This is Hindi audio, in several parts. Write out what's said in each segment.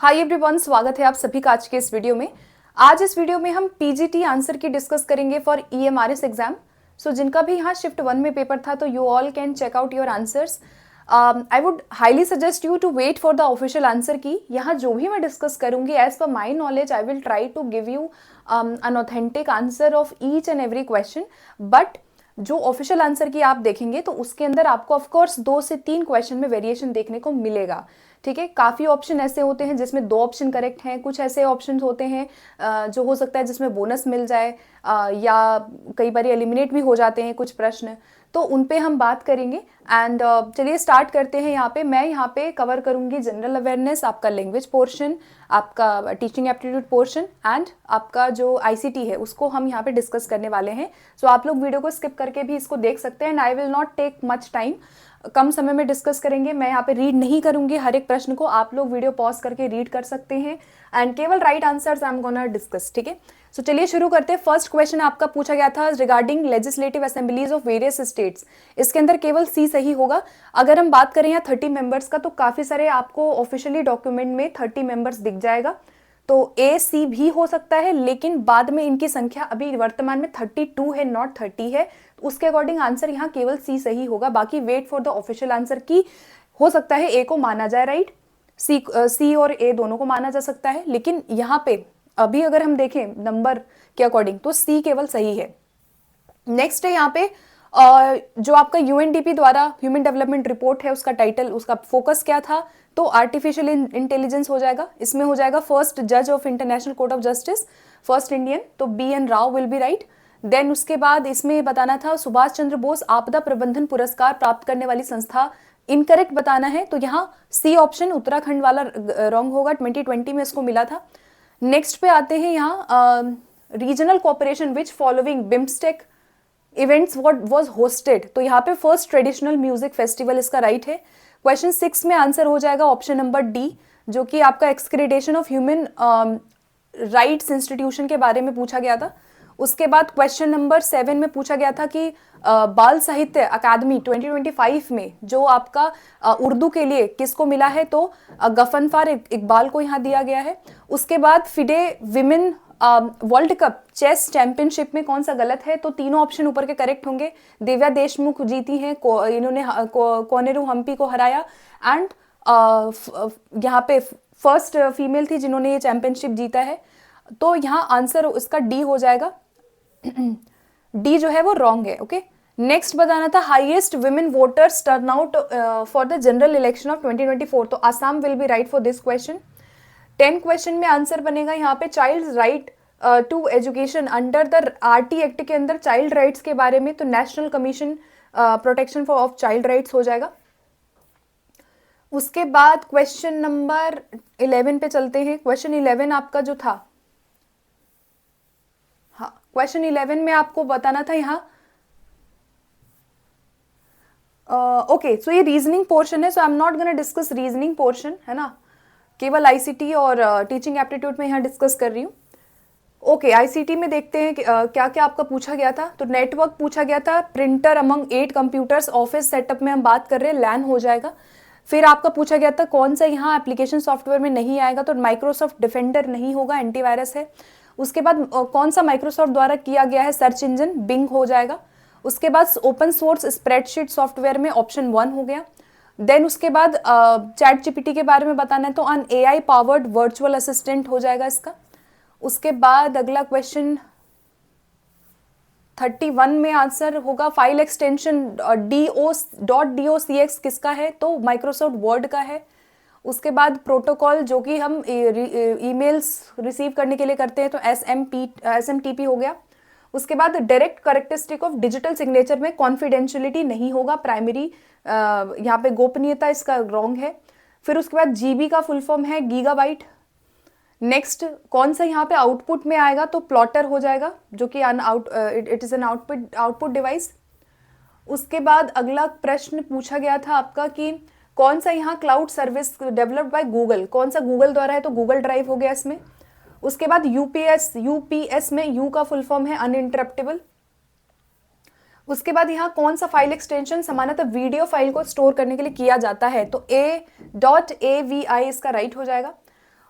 हाय एवरीवन, स्वागत है आप सभी का आज के इस वीडियो में। आज इस वीडियो में हम पीजीटी आंसर की डिस्कस करेंगे फॉर ईएमआरएस एग्जाम। सो जिनका भी यहाँ शिफ्ट 1 में पेपर था तो you all can check out your answers. I would highly suggest you to wait for the official answer key. यहाँ जो भी मैं डिस्कस करूंगी as per my knowledge I will try to give you an authentic answer of each and every question. But जो ऑफिशियल आंसर की आप देखेंगे तो उसके अंदर आपको ऑफकोर्स 2 से 3 क्वेश्चन में वेरिएशन देखने को मिलेगा। ठीक है, काफ़ी ऑप्शन ऐसे होते हैं जिसमें 2 ऑप्शन करेक्ट हैं, कुछ ऐसे ऑप्शन होते हैं जो हो सकता है जिसमें बोनस मिल जाए या कई बार एलिमिनेट भी हो जाते हैं कुछ प्रश्न, तो उन पे हम बात करेंगे। एंड चलिए स्टार्ट करते हैं। यहाँ पे मैं यहाँ पे कवर करूँगी जनरल अवेयरनेस, आपका लैंग्वेज पोर्शन, आपका टीचिंग एप्टीट्यूड पोर्शन एंड आपका जो आईसीटी है उसको हम यहाँ पे डिस्कस करने वाले हैं। सो आप लोग वीडियो को स्किप करके भी इसको देख सकते हैं and I will not take much time. कम समय में डिस्कस करेंगे। मैं यहाँ पे रीड नहीं करूंगी हर एक प्रश्न को, आप लोग वीडियो पॉज करके रीड कर सकते हैं एंड केवल right answers I am gonna discuss. ठीक है, सो चलिए शुरू करते हैं। फर्स्ट क्वेश्चन आपका पूछा गया था regarding legislative assemblies of various states. इसके अंदर केवल सी सही होगा। अगर हम बात करें यहाँ 30 मेंबर्स का तो काफी सारे आपको ऑफिशियली डॉक्यूमेंट में 30 मेंबर्स दिख जाएगा, तो ए सी भी हो सकता है, लेकिन बाद में इनकी संख्या अभी वर्तमान में 32 है, नॉट 30 है। उसके अकॉर्डिंग आंसर यहाँ केवल सी सही होगा। बाकी wait for the official answer key. हो सकता है ए को माना जाए, राइट, सी और ए दोनों को माना जा सकता है, लेकिन यहाँ पे अभी अगर हम देखें नंबर के अकॉर्डिंग तो सी केवल सही है। नेक्स्ट है यहाँ पे जो आपका यूएनडीपी द्वारा ह्यूमन डेवलपमेंट रिपोर्ट है उसका टाइटल, उसका फोकस क्या था, तो आर्टिफिशियल इंटेलिजेंस हो जाएगा। इसमें हो जाएगा फर्स्ट जज of international court of justice, first Indian, तो B N Rau will be right. Then उसके बाद इसमें बताना था सुभाष चंद्र बोस आपदा प्रबंधन पुरस्कार प्राप्त करने वाली संस्था, इनकरेक्ट बताना है, तो यहाँ सी ऑप्शन उत्तराखंड वाला रॉन्ग होगा, 2020 में इसको मिला था। नेक्स्ट पे आते हैं यहाँ regional cooperation which following BIMSTEC events what was hosted, तो यहाँ पे फर्स्ट ट्रेडिशनल म्यूजिक फेस्टिवल इसका राइट है। क्वेश्चन 6 में आंसर हो जाएगा ऑप्शन नंबर डी, जो कि आपका एक्सक्रेडिटेशन ऑफ ह्यूमन राइट्स इंस्टीट्यूशन के बारे में पूछा गया था। उसके बाद क्वेश्चन नंबर 7 में पूछा गया था कि बाल साहित्य अकादमी 2025 में जो आपका उर्दू के लिए किसको मिला है, तो गफनफार इकबाल को यहाँ दिया गया है। उसके बाद FIDE women world cup chess championship में कौन सा गलत है, तो तीनों ऑप्शन ऊपर के करेक्ट होंगे। दिव्या देशमुख जीती हैं, इन्होंने कोनेरू हम्पी को हराया एंड यहाँ पे फर्स्ट फीमेल थी जिन्होंने ये चैंपियनशिप जीता है, तो यहाँ आंसर इसका डी हो जाएगा। डी जो है वो रॉन्ग है। ओके, नेक्स्ट बताना था highest women voters turnout for the general election of 2024, तो Assam will be right for this question. 10 question में आंसर बनेगा यहाँ पे child right to education under the RT act के अंदर चाइल्ड राइट्स के बारे में, तो national commission protection for of child rights हो जाएगा। उसके बाद क्वेश्चन नंबर 11 पे चलते हैं। क्वेश्चन 11 आपका जो था, हाँ, क्वेश्चन 11 में आपको बताना था यहाँ ओके, सो ये रीजनिंग पोर्शन है, so I am not gonna discuss reasoning portion, है ना, केवल आईसीटी और टीचिंग एप्टीट्यूड में यहाँ डिस्कस कर रही हूँ। ओके, आईसीटी में देखते हैं क्या क्या आपका पूछा गया था। तो नेटवर्क पूछा गया था, printer among 8 computers, office setup में हम बात कर रहे हैं, लैन हो जाएगा। फिर आपका पूछा गया था कौन सा यहाँ एप्लीकेशन सॉफ्टवेयर में नहीं आएगा, तो माइक्रोसॉफ्ट डिफेंडर नहीं होगा, एंटीवायरस है। उसके बाद कौन सा माइक्रोसॉफ्ट द्वारा किया गया है सर्च इंजन, बिंग हो जाएगा। उसके बाद ओपन सोर्स स्प्रेडशीट सॉफ्टवेयर में ऑप्शन 1 हो गया। देन उसके बाद चैट जीपीटी के बारे में बताना है, तो अन एआई पावर्ड वर्चुअल असिस्टेंट हो जाएगा इसका। उसके बाद अगला क्वेश्चन 31 में आंसर होगा फाइल एक्सटेंशन .docx किसका है, तो माइक्रोसॉफ्ट वर्ड का है। उसके बाद प्रोटोकॉल जो कि हम ईमेल्स रिसीव करने के लिए करते हैं, तो SMTP हो गया। उसके बाद direct characteristic of digital signature में कॉन्फिडेंशियलिटी नहीं होगा, प्राइमरी यहाँ पे गोपनीयता इसका रॉन्ग है। फिर उसके बाद जीबी का फुल फॉर्म है गीगाबाइट। नेक्स्ट कौन सा यहाँ पे आउटपुट में आएगा, तो प्लॉटर हो जाएगा, जो कि it is an output device. उसके बाद अगला प्रश्न पूछा गया था आपका कि कौन सा यहाँ cloud service developed by Google, कौन सा गूगल द्वारा है, तो गूगल ड्राइव हो गया इसमें। उसके बाद यूपीएस में यू का फुल फॉर्म है अनइंटरप्टेबल। उसके बाद यहाँ कौन सा फाइल एक्सटेंशन सामान्यतः वीडियो फाइल को स्टोर करने के लिए किया जाता है, तो A.avi इसका राइट हो जाएगा।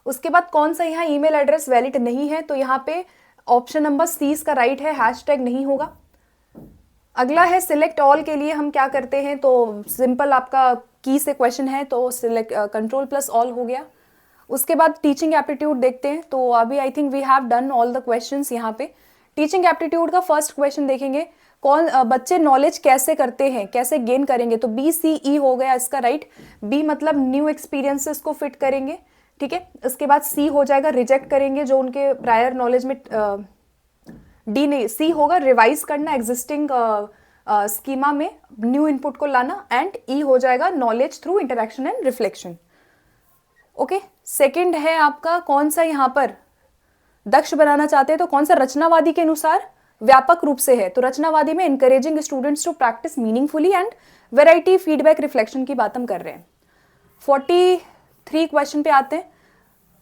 उसके बाद कौन सा यहाँ ईमेल एड्रेस वैलिड नहीं है, तो यहाँ पे ऑप्शन नंबर सी इसका राइट है, हैशटैग नहीं होगा। अगला है सिलेक्ट ऑल, के लिए हम क्या करते हैं, तो सिंपल आपका की से क्वेश्चन है तो सिलेक्ट कंट्रोल प्लस ऑल हो गया। उसके बाद टीचिंग एप्टीट्यूड देखते हैं, तो अभी I think we have done all the questions. यहाँ पे टीचिंग एप्टीट्यूड का फर्स्ट क्वेश्चन देखेंगे, कौन बच्चे नॉलेज कैसे करते हैं, कैसे गेन करेंगे, तो बी सी ई हो गया इसका राइट। बी मतलब न्यू एक्सपीरियंसेस को फिट करेंगे, ठीक है। उसके बाद सी हो जाएगा रिजेक्ट करेंगे जो उनके प्रायर नॉलेज में, डी नहीं, सी होगा रिवाइज करना एग्जिस्टिंग स्कीमा में न्यू इनपुट को लाना, एंड ई हो जाएगा knowledge through interaction and reflection. Okay, second है आपका कौन सा यहाँ पर दक्ष बनाना चाहते हैं, तो कौन सा रचनावादी के अनुसार व्यापक रूप से है, तो रचनावादी में encouraging students to practice meaningfully and variety feedback reflection की बात हम कर रहे हैं। 43 क्वेश्चन पे आते हैं।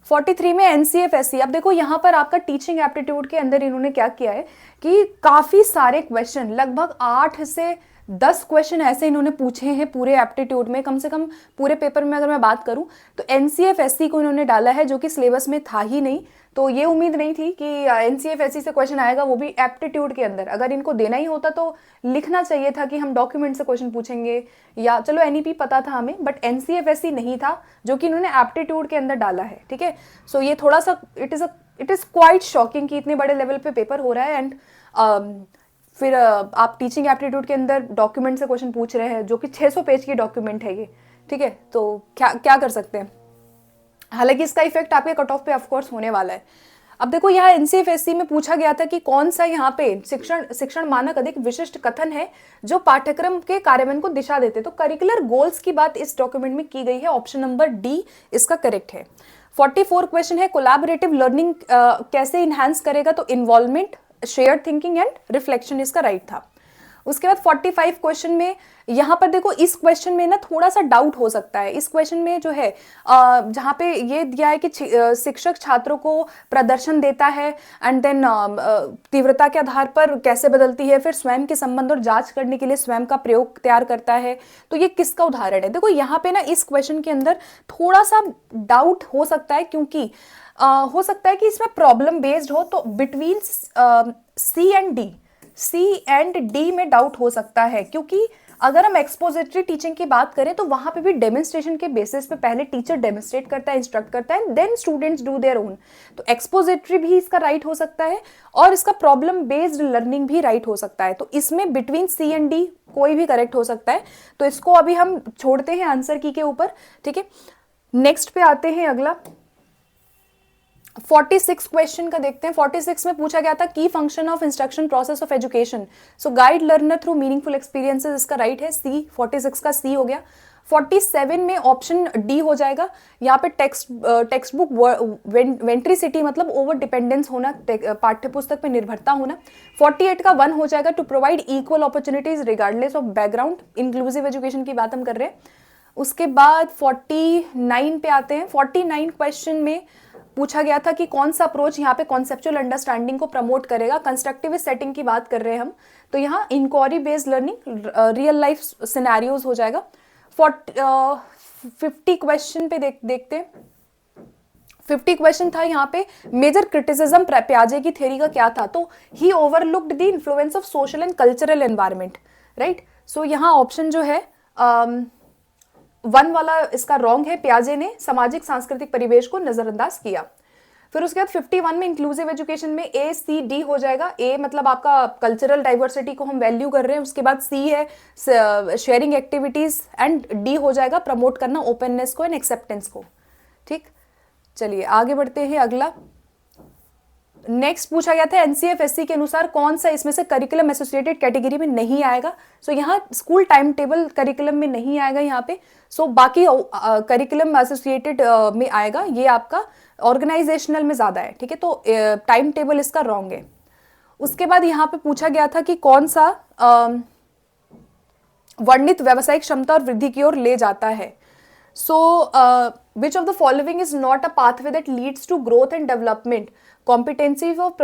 43 में एनसीएफएससी, अब देखो यहाँ पर आपका टीचिंग एप्टीट्यूड के अंदर इन्होंने क्या किया है कि काफी सारे क्वेश्चन, लगभग 8 से 10 क्वेश्चन ऐसे इन्होंने पूछे हैं पूरे एप्टीट्यूड में, कम से कम पूरे पेपर में अगर मैं बात करूं तो एनसीएफएससी को इन्होंने डाला है जो कि सिलेबस में था ही नहीं। तो ये उम्मीद नहीं थी कि एनसीएफएससी से क्वेश्चन आएगा, वो भी एप्टीट्यूड के अंदर। अगर इनको देना ही होता तो लिखना चाहिए था कि हम डॉक्यूमेंट से क्वेश्चन पूछेंगे, या चलो एनईपी पता था हमें, बट एनसीएफएससी नहीं था जो कि इन्होंने एप्टीट्यूड के अंदर डाला है, ठीक है। सो ये थोड़ा सा इट इज क्वाइट शॉकिंग कि इतने बड़े लेवल पे पेपर हो रहा है, एंड फिर आप टीचिंग एप्टीट्यूड के अंदर डॉक्यूमेंट से क्वेश्चन पूछ रहे हैं जो कि 600 पेज की डॉक्यूमेंट है ये, ठीक है। तो क्या कर सकते हैं, हालांकि इसका इफेक्ट आपके कट ऑफ पे ऑफकोर्स होने वाला है। अब देखो यहाँ एनसीएफएससी में पूछा गया था कि कौन सा यहाँ पे शिक्षण मानक अधिक विशिष्ट कथन है जो पाठ्यक्रम के कार्यान्वयन को दिशा देते, तो करिकुलर गोल्स की बात इस डॉक्यूमेंट में की गई है, ऑप्शन नंबर डी इसका करेक्ट है। 44 क्वेश्चन है कोलैबोरेटिव लर्निंग कैसे इनहैंस करेगा, तो involvement, share thinking and reflection इसका राइट था। उसके बाद 45 क्वेश्चन में यहाँ पर देखो इस क्वेश्चन में ना थोड़ा सा डाउट हो सकता है। इस क्वेश्चन में जो है जहाँ पे ये दिया है कि शिक्षक छात्रों को प्रदर्शन देता है एंड देन तीव्रता के आधार पर कैसे बदलती है, फिर स्वयं के संबंध और जांच करने के लिए स्वयं का प्रयोग तैयार करता है, तो ये किसका उदाहरण है। देखो यहाँ पे ना इस क्वेश्चन के अंदर थोड़ा सा डाउट हो सकता है, क्योंकि हो सकता है कि इसमें प्रॉब्लम बेस्ड हो, तो बिटवीन सी एंड डी में डाउट हो सकता है, क्योंकि अगर हम एक्सपोजिटरी टीचिंग की बात करें तो वहां पे भी डेमोन्स्ट्रेशन के बेसिस पे पहले टीचर डेमोन्स्ट्रेट करता है, इंस्ट्रक्ट करता है, then students do their own. तो एक्सपोजिटरी भी इसका राइट हो सकता है और इसका प्रॉब्लम बेस्ड लर्निंग भी राइट हो सकता है। तो इसमें बिटवीन सी एंड डी कोई भी करेक्ट हो सकता है, तो इसको अभी हम छोड़ते हैं आंसर की के ऊपर, ठीक है। नेक्स्ट पे आते हैं, अगला 46 क्वेश्चन का देखते हैं। 46 में पूछा गया था की function of instruction process of education, so guide learner through meaningful experiences, इसका राइट है सी, 46 का सी हो गया। 47 में ऑप्शन डी हो जाएगा, यहाँ पे टेक्स्ट बुक वेंट्रिसिटी मतलब ओवर डिपेंडेंस होना, पाठ्य पुस्तक पे निर्भरता होना। 48 का 1 हो जाएगा, to provide equal opportunities regardless of background, inclusive education की बात हम कर रहे हैं। उसके बाद 49 पे आते हैं। 49 क्वेश्चन में पूछा गया था कि कौन सा अप्रोच यहाँ पे कॉन्सेप्चुअल अंडरस्टैंडिंग को प्रमोट करेगा, कंस्ट्रक्टिविस्ट सेटिंग की बात कर रहे हैं हम, तो यहाँ inquiry based learning, real life scenarios हो जाएगा। 50 क्वेश्चन पे देखते हैं। 50 क्वेश्चन था यहाँ पे, मेजर क्रिटिसिज्म प्याजे की थ्योरी का क्या था, तो he overlooked the influence of social and cultural environment, right. So यहाँ ऑप्शन जो है 1 वाला इसका रॉन्ग है, प्याजे ने सामाजिक सांस्कृतिक परिवेश को नजरअंदाज किया। फिर उसके बाद 51 में इंक्लूसिव एजुकेशन में ए सी डी हो जाएगा। ए मतलब आपका कल्चरल डाइवर्सिटी को हम वैल्यू कर रहे हैं, उसके बाद सी है शेयरिंग एक्टिविटीज, एंड डी हो जाएगा प्रमोट करना ओपननेस को एंड एक्सेप्टेंस को, ठीक। चलिए आगे बढ़ते हैं। अगला नेक्स्ट पूछा गया था एनसीएफएससी के अनुसार कौन सा इसमें से करिकुलम एसोसिएटेड कैटेगरी में नहीं आएगा, सो यहाँ स्कूल टाइम टेबल करिकुलम में नहीं आएगा यहाँ पे, सो बाकी करिकुलम एसोसिएटेड में आएगा, ये आपका ऑर्गेनाइजेशनल में ज्यादा है, ठीक है। तो टाइम टेबल इसका रॉन्ग है। उसके बाद यहाँ पे पूछा गया था कि कौन सा वर्णित व्यावसायिक क्षमता और वृद्धि की ओर ले जाता है, सो which of the following is not a pathway that leads to growth and development, competencies of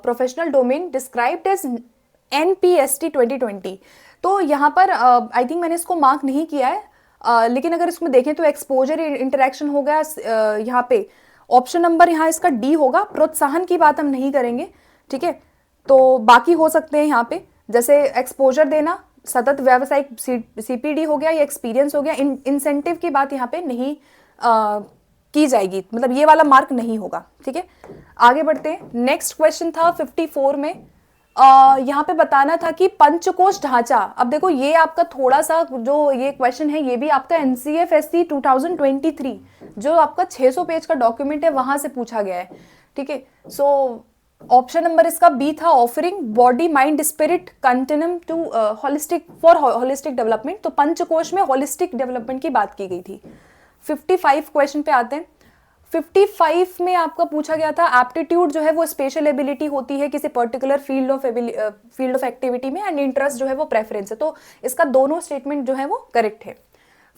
professional domain described as NPST 2020। तो यहाँ पर आई थिंक मैंने इसको मार्क नहीं किया है, लेकिन अगर इसमें देखें तो एक्सपोजर इंटरेक्शन हो गया यहाँ पे, ऑप्शन नंबर यहाँ इसका डी होगा। प्रोत्साहन की बात हम नहीं करेंगे, ठीक है। तो बाकी हो सकते हैं यहाँ पे, जैसे एक्सपोजर देना, सतत व्यावसायिक सीपीडी हो गया, या एक्सपीरियंस हो गया। इंसेंटिव की बात यहाँ पे नहीं की जाएगी, मतलब ये वाला मार्क नहीं होगा, ठीक है। आगे बढ़ते हैं। नेक्स्ट क्वेश्चन था 54 में, यहाँ पे बताना था कि पंचकोश ढांचा। अब देखो ये आपका थोड़ा सा जो ये क्वेश्चन है, ये भी आपका NCFSC 2023 जो आपका 600 पेज का डॉक्यूमेंट है वहां से पूछा गया है, ठीक है। सो ऑप्शन नंबर इसका बी था, offering body mind spirit continuum to holistic for holistic development. तो पंचकोश में होलिस्टिक डेवलपमेंट की बात की गई थी। 55 क्वेश्चन पे आते हैं। 55 में आपका पूछा गया था एप्टीट्यूड जो है वो स्पेशल एबिलिटी होती है किसी पर्टिकुलर फील्ड ऑफ एक्टिविटी में, एंड इंटरेस्ट जो है वो प्रेफरेंस है। तो इसका दोनों स्टेटमेंट जो है वो करेक्ट है।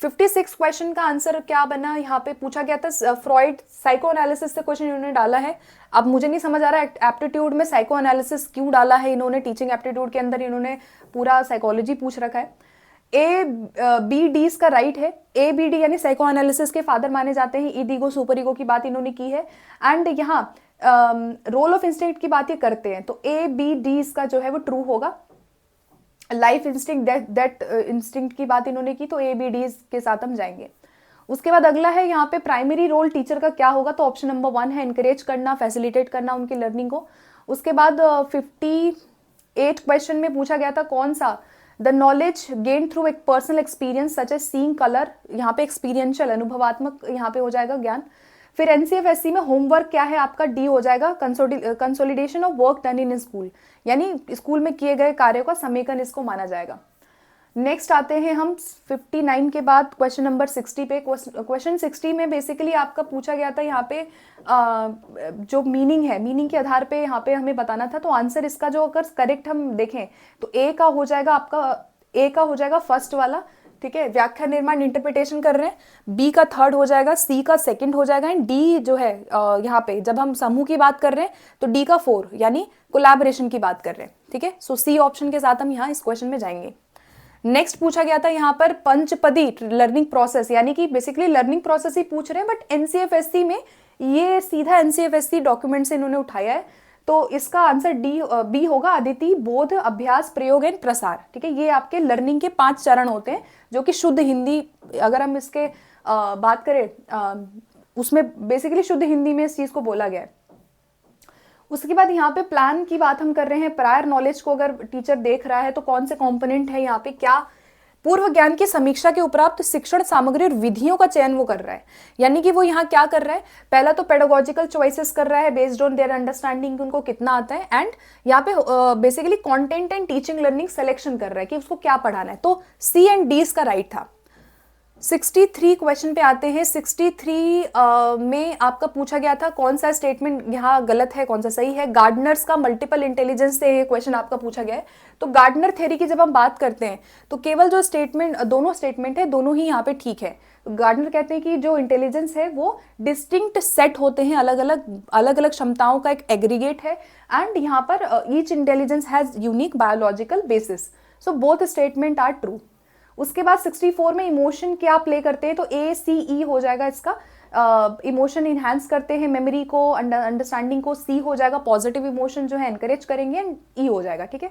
56 क्वेश्चन का आंसर क्या बना, यहाँ पे पूछा गया था फ्रॉइड साइको एनालिसिस से क्वेश्चन इन्होंने डाला है। अब मुझे नहीं समझ आ रहा है एप्टीट्यूड में साइको एनालिसिस क्यों डाला है इन्होंने, टीचिंग एप्टीट्यूड के अंदर इन्होंने पूरा साइकोलॉजी पूछ रखा है। ABD का राइट है। ABD यानी साइको एनालिसिस के फादर माने जाते हैं। ईगो सुपर ईगो की बात इन्होंने की है, एंड यहाँ रोल ऑफ इंस्टिंक्ट की बात ये करते हैं। तो ABD इसका जो है वो ट्रू होगा। लाइफ इंस्टिंक्ट दैट इंस्टिंक्ट की बात इन्होंने की, तो ABD के साथ हम जाएंगे। उसके बाद अगला है यहाँ पे प्राइमरी रोल टीचर का क्या होगा, तो ऑप्शन नंबर 1 है, इनकरेज करना, फैसिलिटेट करना उनकी लर्निंग को। उसके बाद 58 क्वेश्चन में पूछा गया था कौन सा, द नॉलेज गेन थ्रू एक personal experience such as seeing colour, यहाँ पे एक्सपीरियंशियल अनुभवात्मक यहाँ पे हो जाएगा ज्ञान। फिर NCFSC में होमवर्क क्या है आपका, डी हो जाएगा, consolidation of work done in school, यानी स्कूल में किए गए कार्यों का समेकन इसको माना जाएगा। नेक्स्ट आते हैं हम 59 के बाद क्वेश्चन नंबर 60 पे। क्वेश्चन 60 में बेसिकली आपका पूछा गया था यहाँ पे जो मीनिंग है, मीनिंग के आधार पे यहाँ पे हमें बताना था। तो आंसर इसका जो अगर करेक्ट हम देखें तो ए का हो जाएगा आपका, ए का हो जाएगा फर्स्ट वाला, ठीक है, व्याख्या निर्माण इंटरप्रिटेशन कर रहे हैं। बी का थर्ड हो जाएगा, सी का सेकंड हो जाएगा, एंड डी जो है यहाँ पे जब हम समूह की बात कर रहे हैं तो डी का 4 यानी कोलैबोरेशन की बात कर रहे हैं, ठीक है। सो सी ऑप्शन के साथ हम यहाँ इस क्वेश्चन में जाएंगे। नेक्स्ट पूछा गया था यहाँ पर पंचपदी लर्निंग प्रोसेस, यानी कि बेसिकली लर्निंग प्रोसेस ही पूछ रहे हैं, बट NCFSC में ये सीधा NCFSC डॉक्यूमेंट से इन्होंने उठाया है। तो इसका आंसर बी होगा, अदिति, बोध, अभ्यास, प्रयोग एंड प्रसार, ठीक है। ये आपके लर्निंग के 5 चरण होते हैं जो कि शुद्ध हिंदी, अगर हम इसके बात करें उसमें बेसिकली शुद्ध हिंदी में इस चीज को बोला गया है। उसके बाद यहाँ पे प्लान की बात हम कर रहे हैं। प्रायर नॉलेज को अगर टीचर देख रहा है तो कौन से कंपोनेंट है यहाँ पे, क्या पूर्व ज्ञान की समीक्षा के उपरांत शिक्षण सामग्री और विधियों का चयन वो कर रहा है, यानी कि वो यहाँ क्या कर रहा है, पहला तो पेडागोजिकल चॉइसेस कर रहा है बेस्ड ऑन देयर अंडरस्टैंडिंग उनको कितना आता है, एंड यहाँ पे basically content and teaching learning selection कर रहा है कि उसको क्या पढ़ाना है। तो सी एंड डी इसका राइट था। 63 क्वेश्चन पे आते हैं। 63 में आपका पूछा गया था कौन सा स्टेटमेंट यहाँ गलत है, कौन सा सही है। गार्डनर्स का मल्टीपल इंटेलिजेंस से ये क्वेश्चन आपका पूछा गया है। तो गार्डनर थ्योरी की जब हम बात करते हैं तो केवल जो स्टेटमेंट, दोनों स्टेटमेंट है, दोनों ही यहाँ पे ठीक है। गार्डनर कहते हैं कि जो इंटेलिजेंस है वो डिस्टिंक्ट सेट होते हैं, अलग अलग क्षमताओं का एक एग्रीगेट है, एंड यहाँ पर each intelligence has unique biological basis. So both statement are true. उसके बाद 64 में इमोशन क्या प्ले करते हैं, तो ACE हो जाएगा इसका, इमोशन इनहैंस करते हैं मेमोरी को, अंडरस्टैंडिंग को। सी हो जाएगा पॉजिटिव इमोशन जो है एनकरेज करेंगे, एंड ई हो जाएगा, ठीक है।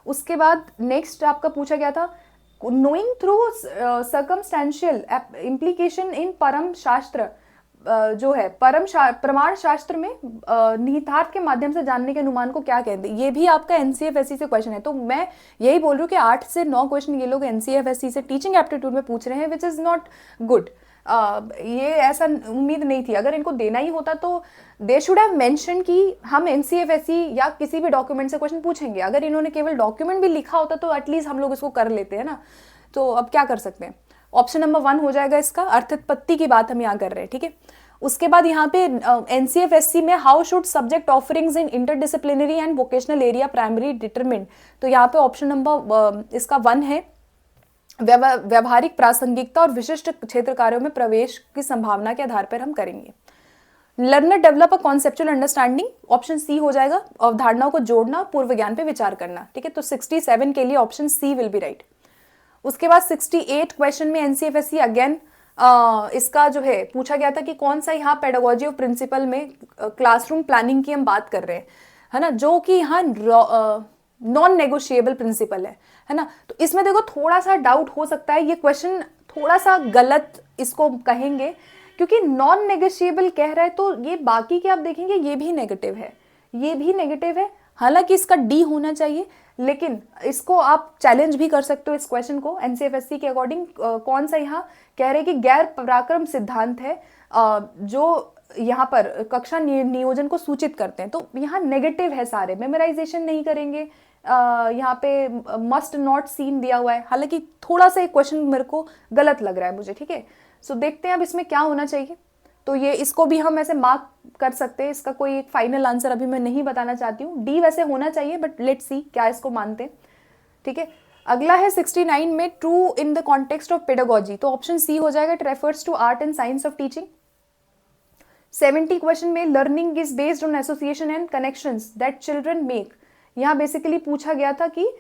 उसके बाद नेक्स्ट आपका पूछा गया था नोइंग थ्रू सर्कमस्टेंशियल इम्प्लीकेशन इन परम शास्त्र, जो है प्रमाण शास्त्र में निहितार्थ के माध्यम से जानने के अनुमान को क्या कहते हैं। ये भी आपका NCFSC से क्वेश्चन है। तो मैं यही बोल रही हूँ कि 8 से 9 क्वेश्चन ये लोग NCFSC से टीचिंग एप्टीट्यूड में पूछ रहे हैं, विच इज नॉट गुड। ये ऐसा उम्मीद नहीं थी। अगर इनको देना ही होता तो दे शुड हैव मेंशन कि हम NCFSC या किसी भी डॉक्यूमेंट से क्वेश्चन पूछेंगे। अगर इन्होंने केवल डॉक्यूमेंट भी लिखा होता तो एटलीस्ट हम लोग इसको कर लेते हैं ना। तो अब क्या कर सकते हैं, ऑप्शन नंबर 1 हो जाएगा इसका, अर्थोत्पत्ति की बात हम यहाँ कर रहे हैं, ठीक है। उसके बाद यहाँ पे NCFSC में how should subject offerings in interdisciplinary and vocational area primary determine, तो यहाँ पे ऑप्शन नंबर इसका 1 है, व्यवहारिक प्रासंगिकता और विशिष्ट क्षेत्र कार्यों में प्रवेश की संभावना के आधार पर हम करेंगे। Learner develop a conceptual understanding, option C हो जाएगा, अवधारणाओं को जोड़ना, पूर्व ज्ञान पे विचार करना, ठीक है। तो 67 के लिए option C will be right. उसके बाद 68 क्वेश्चन में NCFSC अगेन इसका जो है पूछा गया था कि कौन सा यहाँ पेडागोजी ऑफ प्रिंसिपल में क्लासरूम प्लानिंग की हम बात कर रहे हैं, है ना, जो कि यहाँ नॉन नेगोशिएबल प्रिंसिपल है ना। तो इसमें देखो थोड़ा सा डाउट हो सकता है, ये क्वेश्चन थोड़ा सा गलत इसको कहेंगे, क्योंकि नॉन नेगोशिएबल कह रहा है तो ये बाकी के आप देखेंगे ये भी नेगेटिव है, ये भी नेगेटिव है। हालांकि इसका डी होना चाहिए, लेकिन इसको आप चैलेंज भी कर सकते हो इस क्वेश्चन को एनसीएफएससी के अकॉर्डिंग। कौन सा यहाँ कह रहे हैं कि गैर पराक्रम सिद्धांत है जो यहाँ पर कक्षा नियोजन को सूचित करते हैं, तो यहाँ नेगेटिव है सारे, मेमोराइजेशन नहीं करेंगे। यहाँ पे मस्ट नॉट सीन दिया हुआ है, हालांकि थोड़ा सा एक क्वेश्चन मेरे को गलत लग रहा है मुझे, ठीक है। सो देखते हैं अब इसमें क्या होना चाहिए। तो ये इसको भी हम ऐसे मार्क कर सकते हैं, इसका कोई एक फाइनल आंसर अभी मैं नहीं बताना चाहती हूँ। डी वैसे होना चाहिए, बट लेट्स सी क्या इसको मानते हैं, ठीक है। अगला है 69 में true in the context of pedagogy, तो ऑप्शन सी हो जाएगा, it refers to art and science of teaching. 70 question में learning is based on association and connections that children make, यहाँ बेसिकली पूछा गया था कि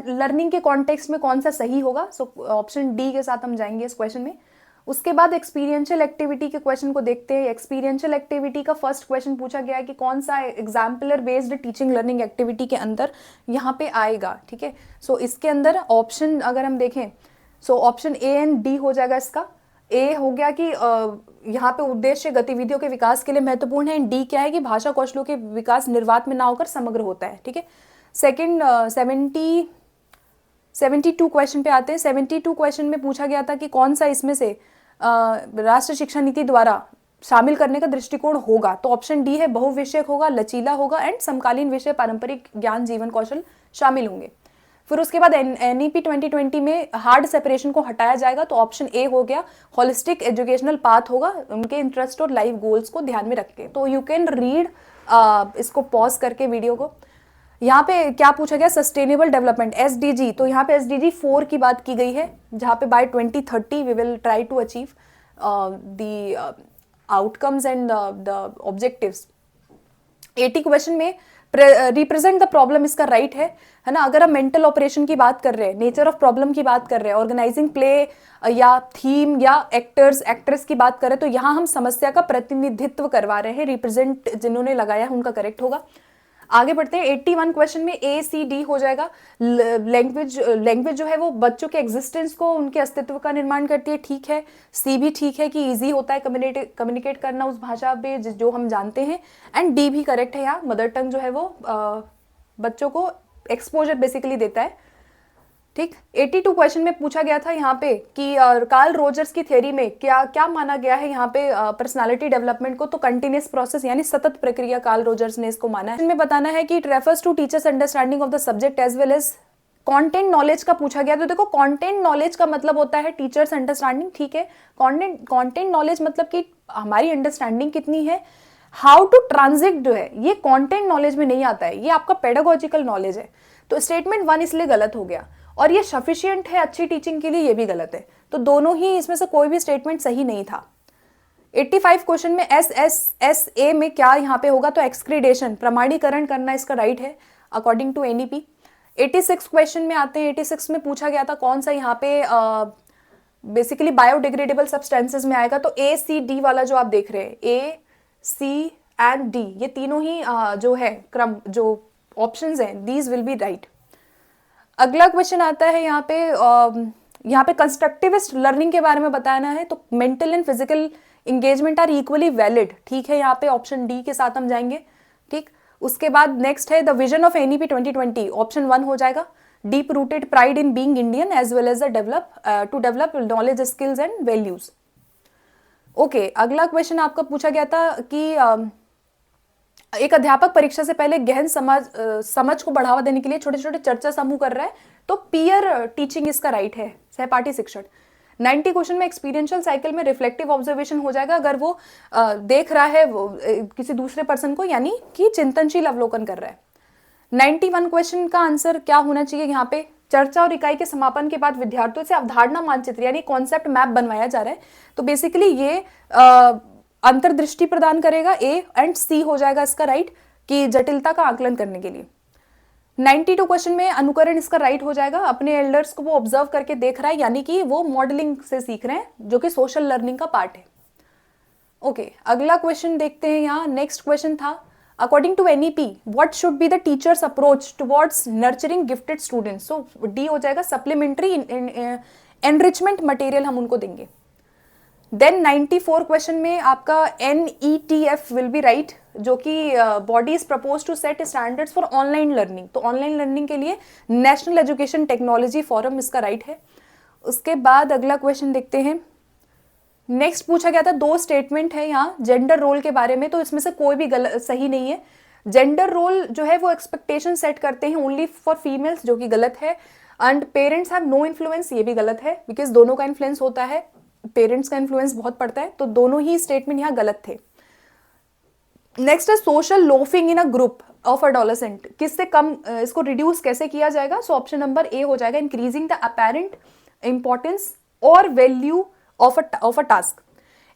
लर्निंग के कॉन्टेक्स्ट में कौन सा सही होगा। सो ऑप्शन डी के साथ हम जाएंगे इस क्वेश्चन में। उसके बाद एक्सपीरियंशियल एक्टिविटी के क्वेश्चन को देखते हैं। एक्सपीरियंशियल एक्टिविटी का फर्स्ट क्वेश्चन पूछा गया है कि कौन सा exemplar based teaching learning activity के अंदर यहाँ पे आएगा, ठीक है। सो इसके अंदर ऑप्शन अगर हम देखें, so option A and D हो जाएगा। इसका ए हो गया कि यहाँ पे उद्देश्य गतिविधियों के विकास के लिए महत्वपूर्ण है। डी क्या है कि भाषा कौशलों के विकास निर्वात में ना होकर समग्र होता है, ठीक है। सेकेंड 72 क्वेश्चन पे आते हैं। 72 क्वेश्चन में पूछा गया था कि कौन सा इसमें से राष्ट्रीय शिक्षा नीति द्वारा शामिल करने का दृष्टिकोण होगा, तो ऑप्शन डी है, बहुविषयक होगा, लचीला होगा एंड समकालीन विषय, पारंपरिक ज्ञान, जीवन कौशल शामिल होंगे। फिर उसके बाद एनईपी 2020 में हार्ड सेपरेशन को हटाया जाएगा, तो ऑप्शन ए हो गया, होलिस्टिक एजुकेशनल पाथ होगा, उनके इंटरेस्ट और लाइफ गोल्स को ध्यान में रख के। तो यू कैन रीड इसको पॉज करके वीडियो को। यहाँ पे क्या पूछा गया, सस्टेनेबल डेवलपमेंट एसडीजी, तो यहाँ पे एसडीजी 4 की बात की गई है, जहाँ पे by 2030 we will try to achieve the outcomes and the objectives. 80 question में रिप्रेजेंट द प्रॉब्लम इसका राइट है ना। अगर हम मेंटल ऑपरेशन की बात कर रहे हैं, नेचर ऑफ प्रॉब्लम की बात कर रहे हैं, ऑर्गेनाइजिंग प्ले या थीम या एक्ट्रेस की बात कर रहे हैं, तो यहाँ हम समस्या का प्रतिनिधित्व करवा रहे हैं। रिप्रेजेंट जिन्होंने लगाया है उनका करेक्ट होगा। आगे बढ़ते हैं। 81 क्वेश्चन में ए सी डी हो जाएगा। लैंग्वेज जो है वो बच्चों के एग्जिस्टेंस को, उनके अस्तित्व का निर्माण करती है, ठीक है। सी भी ठीक है कि इजी होता है कम्युनिकेट करना उस भाषा पे जो हम जानते हैं। एंड डी भी करेक्ट है, यहाँ मदर टंग जो है वो बच्चों को एक्सपोजर बेसिकली देता है, ठीक। 82 क्वेश्चन में पूछा गया था यहाँ पे कि कार्ल रोजर्स की थ्योरी में क्या क्या माना गया है यहाँ पे पर्सनालिटी डेवलपमेंट को, तो कंटिन्यूअस प्रोसेस यानी सतत प्रक्रिया कार्ल रोजर्स ने इसको माना है। इनमें बताना है कि it refers to teachers understanding of the subject as well as content knowledge का पूछा गया। तो देखो कंटेंट नॉलेज का मतलब होता है टीचर्स अंडरस्टैंडिंग, ठीक है। कंटेंट नॉलेज मतलब कि हमारी अंडरस्टैंडिंग कितनी है। हाउ टू ट्रांजिट जो है ये कंटेंट नॉलेज में नहीं आता है, ये आपका पेडागोजिकल नॉलेज है। तो स्टेटमेंट 1 इसलिए गलत हो गया, और ये सफिशिएंट है अच्छी टीचिंग के लिए, ये भी गलत है। तो दोनों ही इसमें से कोई भी स्टेटमेंट सही नहीं था। 85 क्वेश्चन में SSSA में क्या यहाँ पे होगा, तो एक्सक्रीडेशन, प्रमाणीकरण करना इसका राइट है अकॉर्डिंग टू एनईपी। 86 क्वेश्चन में आते हैं। 86 में पूछा गया था कौन सा यहाँ पे बेसिकली बायोडिग्रेडेबल सब्सटेंसेस में आएगा, तो ACD वाला जो आप देख रहे हैं, A, C एंड D, ये तीनों ही जो है क्रम, जो ऑप्शंस हैं, दीज विल बी राइट। अगला क्वेश्चन आता है यहाँ पे कंस्ट्रक्टिविस्ट लर्निंग के बारे में बताना है, तो mental and physical engagement are equally valid, ठीक है। यहाँ पे ऑप्शन डी के साथ हम जाएंगे, ठीक। उसके बाद नेक्स्ट है the vision of NEP 2020, option 1 हो जाएगा। Deep rooted pride in being Indian as well as to develop knowledge, skills and values. Okay, अगला क्वेश्चन आपका पूछा गया था कि एक अध्यापक परीक्षा से पहले गहन समझ को बढ़ावा देने के लिए छोटे छोटे चर्चा समूह कर रहा है, तो पीयर टीचिंग इसका राइट है, सहपाठी शिक्षण। 90 क्वेश्चन में एक्सपीरियंशियल साइकिल में रिफ्लेक्टिव ऑब्जर्वेशन हो जाएगा, अगर वो देख रहा है किसी दूसरे पर्सन को, यानी कि चिंतनशील अवलोकन कर रहा है। 91 क्वेश्चन का आंसर क्या होना चाहिए यहाँ पे, चर्चा और इकाई के समापन के बाद विद्यार्थियों से अवधारणा मानचित्र यानी कॉन्सेप्ट मैप बनवाया जा रहा है, तो बेसिकली ये अंतर्दृष्टि प्रदान करेगा। A एंड C हो जाएगा इसका राइट, कि जटिलता का आकलन करने के लिए। 92 क्वेश्चन में अनुकरण इसका राइट हो जाएगा। अपने एल्डर्स को वो ऑब्जर्व करके देख रहा है, यानी कि वो मॉडलिंग से सीख रहे हैं, जो कि सोशल लर्निंग का पार्ट है। ओके, अगला क्वेश्चन देखते हैं। यहाँ नेक्स्ट क्वेश्चन था, according to NEP what should be the teachers approach towards nurturing gifted students. So D हो जाएगा, सप्लीमेंट्री एनरिचमेंट मटेरियल हम उनको देंगे। देन 94 क्वेश्चन में आपका NETF विल बी राइट, जो कि body is propose to set standards for online learning. तो ऑनलाइन लर्निंग के लिए नेशनल एजुकेशन टेक्नोलॉजी फोरम इसका राइट है। उसके बाद अगला क्वेश्चन देखते हैं। नेक्स्ट पूछा गया था, 2 स्टेटमेंट है यहाँ जेंडर रोल के बारे में, तो इसमें से कोई भी गलत सही नहीं है। जेंडर रोल जो है वो एक्सपेक्टेशन सेट करते हैं ओनली फॉर फीमेल्स, जो कि गलत है। And parents have no influence, ये भी गलत है, बिकॉज दोनों का इन्फ्लुएंस होता है, पेरेंट्स का इन्फ्लुएंस बहुत पड़ता है, तो दोनों ही स्टेटमेंट यहाँ गलत थे। नेक्स्ट है social loafing in a group of adolescent, किससे कम इसको रिड्यूस कैसे किया जाएगा। सो ऑप्शन नंबर ए हो जाएगा, इंक्रीजिंग द अपेरेंट इंपॉर्टेंस और value of a task.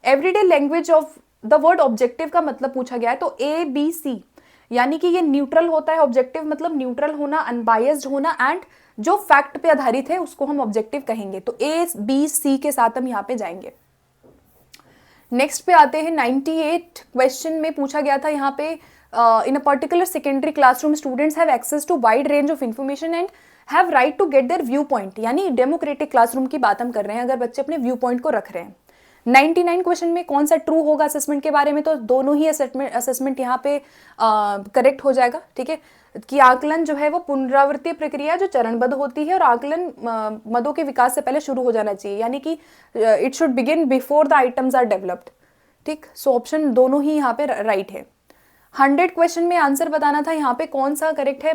Everyday language of the word objective का मतलब पूछा गया है, तो ABC, यानी कि ये न्यूट्रल होता है। ऑब्जेक्टिव मतलब न्यूट्रल होना, अनबायस्ड होना, एंड जो फैक्ट पे आधारित है उसको हम ऑब्जेक्टिव कहेंगे। तो ABC के साथ हम यहाँ पे जाएंगे। नेक्स्ट पे आते हैं। 98 क्वेश्चन में पूछा गया था यहाँ पे, in a particular secondary classroom students have access to wide range of information and have right to get their view point, यानी डेमोक्रेटिक क्लासरूम की बात हम कर रहे हैं, अगर बच्चे अपने व्यू पॉइंट को रख रहे हैं। 99 क्वेश्चन में कौन सा ट्रू होगा असेसमेंट के बारे में, तो दोनों ही असेसमेंट यहाँ पे करेक्ट हो जाएगा। ठीक है, कि आकलन जो है वो पुनरावृत्तीय प्रक्रिया जो चरणबद्ध होती है, और आकलन मदों के विकास से पहले शुरू हो जाना चाहिए, यानी कि it should begin before the items are developed. ठीक, सो ऑप्शन दोनों ही यहाँ पे राइट है। 100 क्वेश्चन में आंसर बताना था यहाँ पे कौन सा करेक्ट है।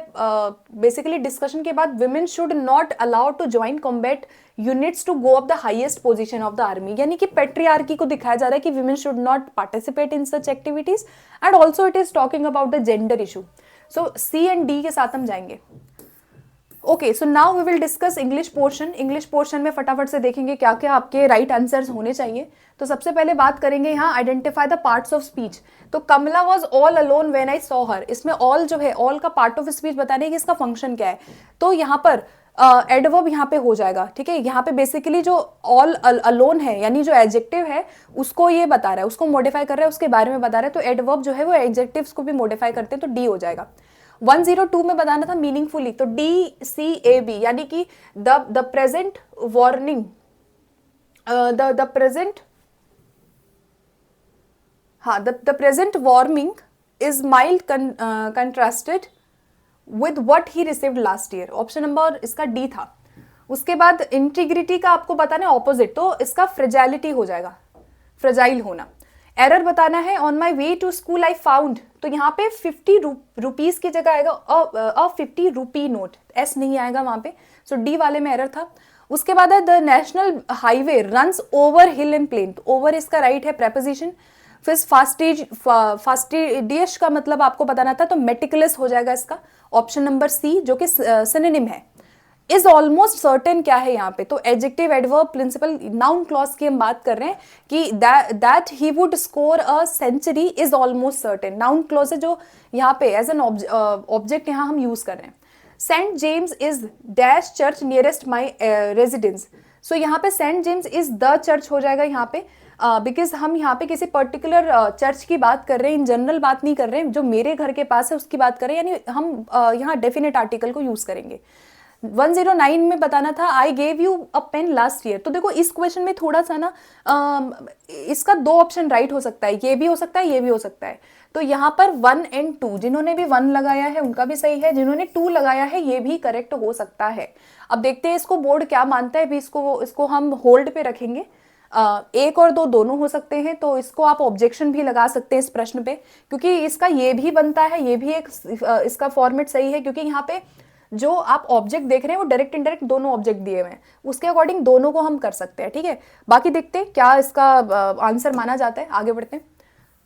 बेसिकली डिस्कशन के बाद, women should not allowed to join combat units to go up the highest position of the army, यानी कि पेट्रियार्की को दिखाया जा रहा है कि women should not participate in such activities, and also it is talking about the gender issue. So C and D के साथ हम जाएंगे। Okay, so now we will discuss English portion. English portion में फटाफट से देखेंगे क्या क्या आपके राइट आंसर्स होने चाहिए। तो सबसे पहले बात करेंगे यहाँ identify the parts of speech. तो Kamala was all alone when I saw her, इसमें ऑल जो है, ऑल का पार्ट ऑफ स्पीच बताने की इसका फंक्शन क्या है, तो यहाँ पर एडवर्ब यहाँ पे हो जाएगा। ठीक है, यहाँ पे बेसिकली जो ऑल अलोन है, यानी जो एडजेक्टिव है उसको ये बता रहा है, उसको मॉडिफाई कर रहा है, उसके बारे में बता रहा है, तो एडवर्ब जो है वो एडजेक्टिव्स को भी मॉडिफाई करते हैं, तो D हो जाएगा। 102 में बताना था मीनिंगफुली, तो DCAB, यानी कि the present warning, the present, हाँ, the present warming is mild contrasted with what he received last year. Option number इसका D था। उसके बाद इंटीग्रिटी का आपको बताना है ऑपोजिट, तो इसका फ्रेजाइलिटी हो जाएगा, फ्रेजाइल होना। एरर बताना है, on my way to school I found, तो यहाँ पे 50 रुपीज की जगह आएगा 50 रुपी नोट, S नहीं आएगा वहां पे, सो D वाले में एरर था। उसके बाद है the national highway runs over hill and plain, तो ओवर इसका राइट है प्रेपोजिशन। फिर फास्टिडियस का मतलब आपको बताना था, तो मेटिकुलस हो जाएगा इसका, ऑप्शन नंबर C, जो कि सिनोनिम है। इज ऑलमोस्ट सर्टेन क्या है यहाँ पे, तो adjective, adverb, principal, noun clause की हम बात कर रहे हैं कि that he would score a century is almost certain, noun clause है जो यहाँ पे एज एन ऑब्जेक्ट यहाँ हम यूज कर रहे हैं। Saint James is dash church nearest my residence, so यहाँ पे saint James is the church हो जाएगा यहाँ पे, बिकॉज हम यहाँ पे किसी पर्टिकुलर चर्च की बात कर रहे हैं, इन जनरल बात नहीं कर रहे हैं, जो मेरे घर के पास है उसकी बात कर रहे हैं, यानी हम यहाँ डेफिनेट आर्टिकल को यूज करेंगे। 109 में बताना था I gave you a pen last year, तो देखो इस क्वेश्चन में थोड़ा सा ना इसका 2 ऑप्शन राइट हो सकता है, ये भी हो सकता है, ये भी हो सकता है, तो यहाँ पर 1 और 2, जिन्होंने भी 1 लगाया है उनका भी सही है, जिन्होंने 2 लगाया है ये भी करेक्ट हो सकता है। अब देखते हैं इसको बोर्ड क्या मानता है, भी इसको हम होल्ड पे रखेंगे। 1 और 2 दोनों हो सकते हैं, तो इसको आप ऑब्जेक्शन भी लगा सकते हैं इस प्रश्न पे, क्योंकि इसका ये भी बनता है, ये भी एक इसका फॉर्मेट सही है, क्योंकि यहाँ पे जो आप ऑब्जेक्ट देख रहे हैं वो डायरेक्ट इनडायरेक्ट दोनों ऑब्जेक्ट दिए हुए हैं, उसके अकॉर्डिंग दोनों को हम कर सकते हैं। ठीक है, बाकी देखते हैं क्या इसका आंसर माना जाता है, आगे बढ़ते हैं।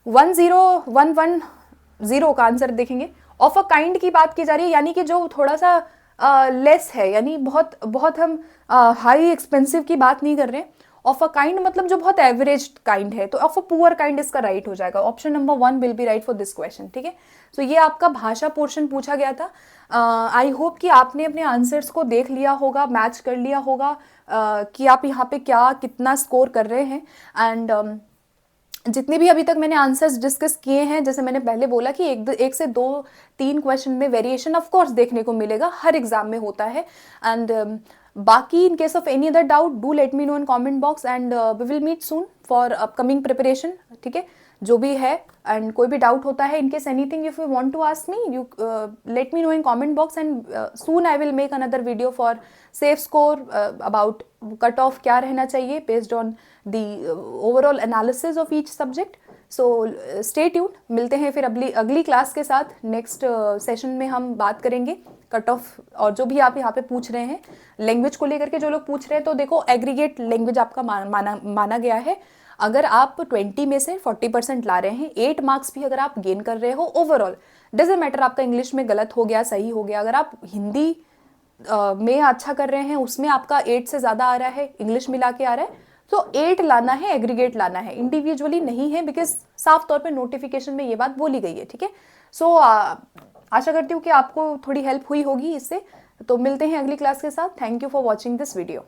10110 का आंसर देखेंगे। ऑफ अ काइंड की बात की जा रही है, यानी कि जो थोड़ा सा लेस है, यानी बहुत बहुत हम हाई एक्सपेंसिव की बात नहीं कर रहे हैं। ऑफ अ काइंड मतलब जो बहुत एवरेज काइंड है, तो ऑफ अ पुअर काइंड इसका राइट हो जाएगा। Option number 1 will be right for this question, ठीक है। सो ये आपका भाषा पोर्शन पूछा गया था। आई होप कि आपने अपने आंसर्स को देख लिया होगा, मैच कर लिया होगा कि आप यहाँ पे क्या कितना स्कोर कर रहे हैं। एंड जितने भी अभी तक मैंने आंसर्स डिस्कस किए हैं, जैसे मैंने पहले बोला कि एक से दो तीन क्वेश्चन में वेरिएशन ऑफ कोर्स देखने को मिलेगा, हर एग्जाम में होता है। एंड बाकी in case of any other doubt do let me know in comment box, and we will meet soon for upcoming preparation, ठीक है। जो भी है, एंड कोई भी डाउट होता है, in case anything if you want to ask me, you let me know in comment box, and soon I will make another video for safe score about cut off क्या रहना चाहिए based on the overall analysis of each subject. So stay tuned, मिलते हैं फिर अगली क्लास के साथ। नेक्स्ट सेशन में हम बात करेंगे कट ऑफ, और जो भी आप यहाँ पे पूछ रहे हैं लैंग्वेज को लेकर के, जो लोग पूछ रहे हैं, तो देखो एग्रीगेट लैंग्वेज आपका माना गया है। अगर आप 20 में से 40% ला रहे हैं, 8 मार्क्स भी अगर आप गेन कर रहे हो ओवरऑल, डजेंट मैटर आपका इंग्लिश में गलत हो गया सही हो गया, अगर आप हिंदी में अच्छा कर रहे हैं, उसमें आपका 8 से ज़्यादा आ रहा है, इंग्लिश मिला के आ रहा है, तो 8 लाना है, एग्रीगेट लाना है, इंडिविजुअली नहीं है, बिकॉज साफ तौर पे नोटिफिकेशन में ये बात बोली गई है, ठीक है। सो आशा करती हूँ कि आपको थोड़ी हेल्प हुई होगी इससे। तो मिलते हैं अगली क्लास के साथ। Thank you for watching this video.